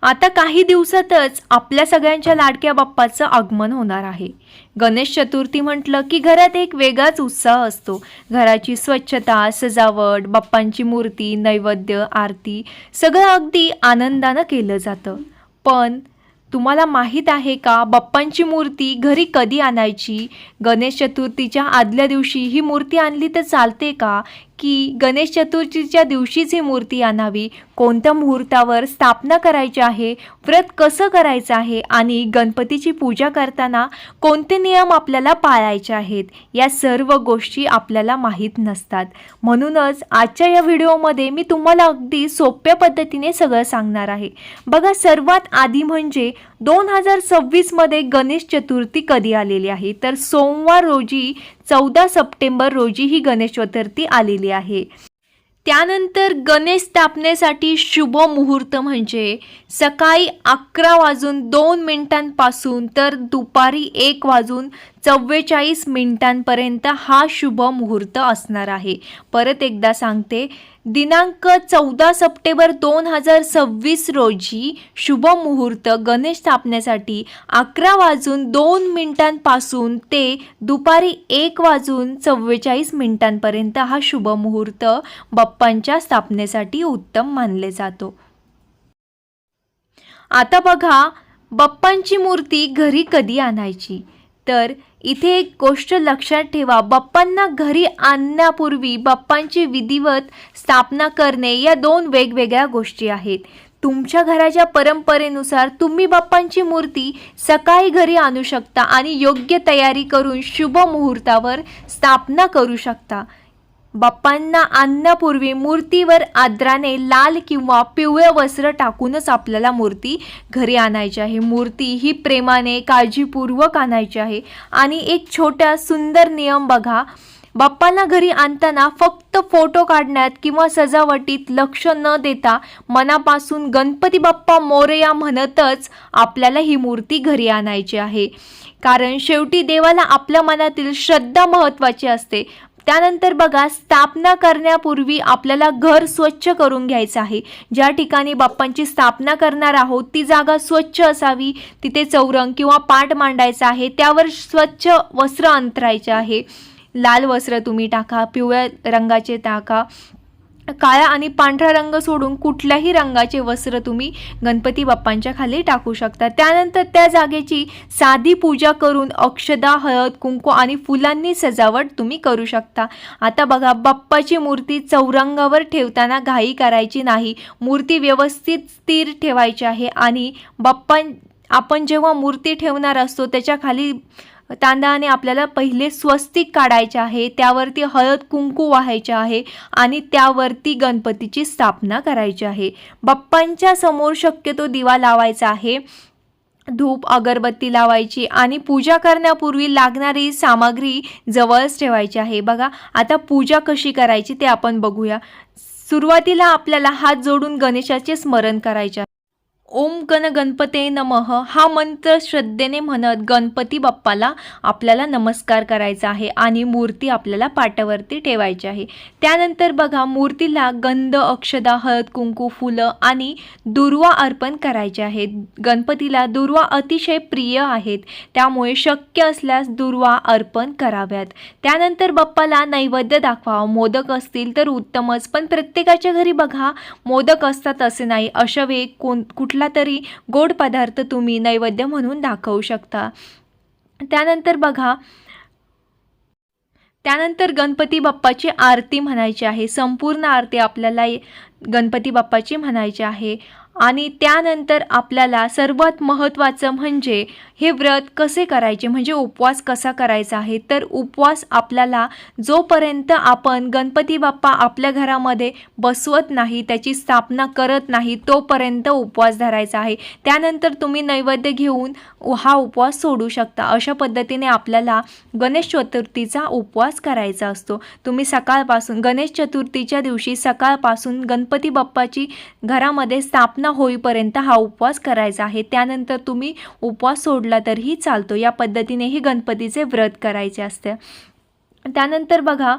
आता काही दिवसातच आपल्या सगळ्यांच्या लाडक्या बाप्पाचं आगमन होणार आहे। गणेश चतुर्थी म्हटलं की घरात एक वेगळाच उत्साह असतो। घराची स्वच्छता, सजावट, बाप्पांची मूर्ती, नैवेद्य, आरती सगळं अगदी आनंदानं केलं जातं। पण तुम्हाला माहीत आहे का, बाप्पांची मूर्ती घरी कधी आणायची? गणेश चतुर्थीच्या आदल्या दिवशी ही मूर्ती आणली तर चालते का, की गणेश चतुर्थीच्या दिवशीच ही मूर्ती आणावी? कोणत्या मुहूर्तावर स्थापना करायची आहे? व्रत कसं करायचं आहे? आणि गणपतीची पूजा करताना कोणते नियम आपल्याला पाळायचे आहेत? या सर्व गोष्टी आपल्याला माहीत नसतात। म्हणूनच आजच्या या व्हिडिओमध्ये मी तुम्हाला अगदी सोप्या पद्धतीने सगळं सांगणार आहे। बघा, सर्वात आधी म्हणजे 2026 मध्ये गणेश चतुर्थी कधी आलेली आहे? तर सोमवार रोजी 14 सप्टेंबर रोजी ही गणेश चतुर्थी आलेली आहे। त्यानंतर गणेश स्थापनेसाठी शुभ मुहूर्त म्हणजे सकाळी 11:02 तर दुपारी 1:44 हा शुभ मुहूर्त असणार आहे। परत एकदा सांगते, दिनांक 14 सप्टेंबर 2026 रोजी शुभ मुहूर्त गणेश स्थापनेसाठी 11:02 ते दुपारी 1:44 हा शुभ मुहूर्त बाप्पांच्या स्थापनेसाठी उत्तम मानले जातो। आता बघा, बाप्पांची मूर्ती घरी कधी आणायची? तर इथे एक गोष्ट लक्षात ठेवा, बाप्पांना घरी आणण्यापूर्वी बाप्पांची विधिवत स्थापना करणे या दोन वेगवेगळ्या गोष्टी आहेत। तुमच्या घराच्या परंपरेनुसार तुम्ही बाप्पांची मूर्ती सकाळी घरी आणू शकता आणि योग्य तयारी करून शुभ मुहूर्तावर स्थापना करू शकता। बाप्पांना आणण्यापूर्वी मूर्तीवर आदराने लाल किंवा पिवळे वस्त्र टाकूनच आपल्याला मूर्ती घरी आणायची आहे। मूर्ती ही प्रेमाने, काळजीपूर्वक आणायची आहे। आणि एक छोटा सुंदर नियम बघा, बाप्पांना घरी आणताना फक्त फोटो काढण्यात किंवा सजावटीत लक्ष न देता मनापासून गणपती बाप्पा मोरया म्हणतच आपल्याला ही मूर्ती घरी आणायची आहे। कारण शेवटी देवाला आपल्या मनातील श्रद्धा महत्त्वाची असते। त्यानंतर बघा, स्थापना करण्यापूर्वी आपल्याला घर स्वच्छ करून घ्यायचं आहे। ज्या ठिकाणी बाप्पांची स्थापना करणार आहोत ती जागा स्वच्छ असावी। तिथे चौरंग किंवा पाट मांडायचा आहे, त्यावर स्वच्छ वस्त्र अंतरायचे आहे। लाल वस्त्र तुम्ही टाका, पिवळ्या रंगाचे टाका, काळा आणि पांढरा रंग सोडून कुठल्याही रंगाचे वस्त्र तुम्ही गणपती बाप्पांच्या खाली टाकू शकता। त्यानंतर त्या जागेची साधी पूजा करून अक्षदा, हळद, कुंकू आणि फुलांनी सजावट तुम्ही करू शकता। आता बघा, बाप्पाची मूर्ती चौरंगावर ठेवताना घाई करायची नाही। मूर्ती व्यवस्थित स्थिर ठेवायची आहे आणि आपण जेव्हा मूर्ती ठेवणार असतो त्याच्या खाली तांदळाने आपल्याला पहिले स्वस्तिक काढायचे आहे, त्यावरती हळद कुंकू वाहायचे आहे आणि त्यावरती गणपतीची स्थापना करायची आहे। बाप्पांच्या समोर शक्यतो दिवा लावायचा आहे, धूप अगरबत्ती लावायची आणि पूजा करण्यापूर्वी लागणारी सामग्री जवळच ठेवायची आहे। बघा, आता पूजा कशी करायची ते आपण बघूया। सुरुवातीला आपल्याला हात जोडून गणेशाचे स्मरण करायचे आहे। ओम गण गणपते नमः हा मंत्र श्रद्धेने म्हणत गणपती बाप्पाला आपल्याला नमस्कार करायचा आहे आणि मूर्ती आपल्याला पाटावरती ठेवायची आहे। त्यानंतर बघा, मूर्तीला गंध, अक्षदा, हळद, कुंकू, फुलं आणि दुर्वा अर्पण करायचे आहेत। गणपतीला दुर्वा अतिशय प्रिय आहेत, त्यामुळे शक्य असल्यास दुर्वा अर्पण कराव्यात। त्यानंतर बाप्पाला नैवेद्य दाखवा। मोदक असतील तर उत्तमच, पण प्रत्येकाच्या घरी बघा मोदक असतात असे नाही। अशा वेळी कुठला तरी गोड पदार्थ तुम्ही नैवेद्य म्हणून दाखवू शकता। त्यानंतर बघा, त्यानंतर गणपती बाप्पाची आरती म्हणायची आहे। संपूर्ण आरती आपल्याला गणपती बाप्पाची म्हणायची आहे। आणि त्यानंतर आपल्याला सर्वात महत्त्वाचं म्हणजे हे व्रत कसे करायचे, म्हणजे उपवास कसा करायचा आहे। तर उपवास आपल्याला जोपर्यंत आपण गणपती बाप्पा आपल्या घरामध्ये बसवत नाही, त्याची स्थापना करत नाही, तोपर्यंत उपवास धरायचा आहे। त्यानंतर तुम्ही नैवेद्य घेऊन हा उपवास सोडू शकता। अशा पद्धतीने आपल्याला गणेश चतुर्थीचा उपवास करायचा असतो। तुम्ही सकाळपासून गणेश चतुर्थीच्या दिवशी सकाळपासून गणपती बाप्पाची घरामध्ये स्थापना होईपर्यंत हा उपवास करायचा आहे। त्यानंतर तुम्ही उपवास सोडला तरीही चालतो। या पद्धतीने ही गणपतीचे व्रत करायचे असते। त्यानंतर बघा,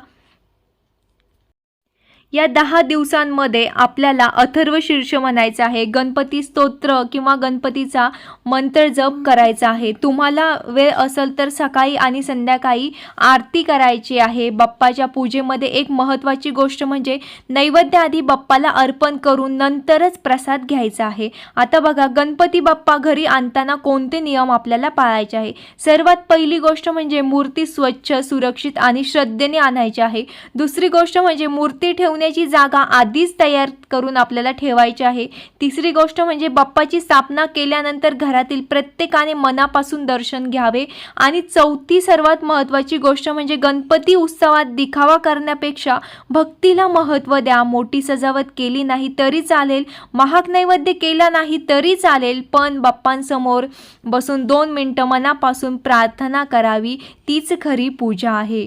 या 10 दिवसांमध्ये आपल्याला अथर्वशीर्ष म्हणायचं आहे, गणपती स्तोत्र किंवा गणपतीचा मंत्र जप करायचा आहे. तुम्हाला वेळ असेल तर सकाळी आणि संध्याकाळी आरती करायची आहे. बाप्पाच्या पूजेमध्ये एक महत्त्वाची गोष्ट म्हणजे नैवेद्य आधी बाप्पाला अर्पण करून नंतरच प्रसाद घ्यायचा आहे. आता बघा, गणपती बाप्पा घरी आणताना कोणते नियम आपल्याला पाळायचे आहे. सर्वात पहिली गोष्ट म्हणजे मूर्ती स्वच्छ, सुरक्षित आणि श्रद्धेने आणायची आहे. दुसरी गोष्ट म्हणजे मूर्ती ठेवण्याची जागा आधीच तयार करून आपल्याला ठेवायची आहे. तिसरी गोष्ट म्हणजे बाप्पाची स्थापना केल्यानंतर घरातील प्रत्येकाने मनापासून दर्शन घ्यावे. आणि चौथी सर्वात महत्त्वाची गोष्ट म्हणजे गणपती उत्सवात दिखावा करण्यापेक्षा भक्तीला महत्त्व द्या. मोठी सजावट केली नाही तरी चालेल, महाग नैवेद्य केला नाही तरी चालेल, पण बाप्पांसमोर बसून 2 मिनिटं मनापासून प्रार्थना करावी, तीच खरी पूजा आहे.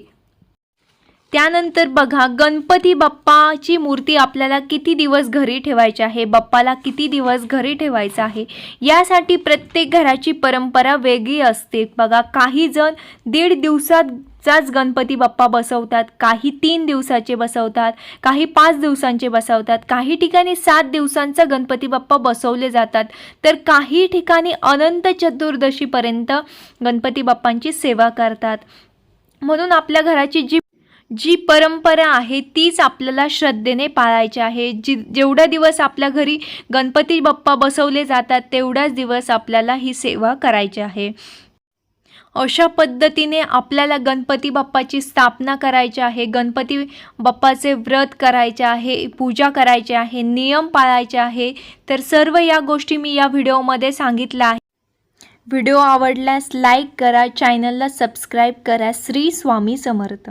त्यानंतर बघा, गणपती बाप्पाची मूर्ती आपल्याला किती दिवस घरी ठेवायची आहे, बाप्पाला किती दिवस घरी ठेवायचं आहे, यासाठी प्रत्येक घराची परंपरा वेगळी असते. बघा, काही जण 1.5 दिवसाचाच गणपती बाप्पा बसवतात, काही 3 दिवसाचे बसवतात, काही 5 दिवसांचे बसवतात, काही ठिकाणी 7 दिवसांचा गणपती बाप्पा बसवले जातात, तर काही ठिकाणी अनंत चतुर्दशीपर्यंत गणपती बाप्पांची सेवा करतात. म्हणून आपल्या घराची जी परंपरा आहे तीच आपल्याला श्रद्धेने पाळायची आहे. जेवढा दिवस आपल्या घरी गणपती बाप्पा बसवले जातात तेवढाच दिवस आपल्याला ही सेवा करायची आहे. अशा पद्धतीने आपल्याला गणपती बाप्पाची स्थापना करायची आहे, गणपती बाप्पाचे व्रत करायचे आहे, पूजा करायची आहे, नियम पाळायचे आहे. तर सर्व या गोष्टी मी या व्हिडिओमध्ये सांगितल्या आहे. व्हिडिओ आवडल्यास लाईक करा, चॅनलला सबस्क्राईब करा. श्री स्वामी समर्थ.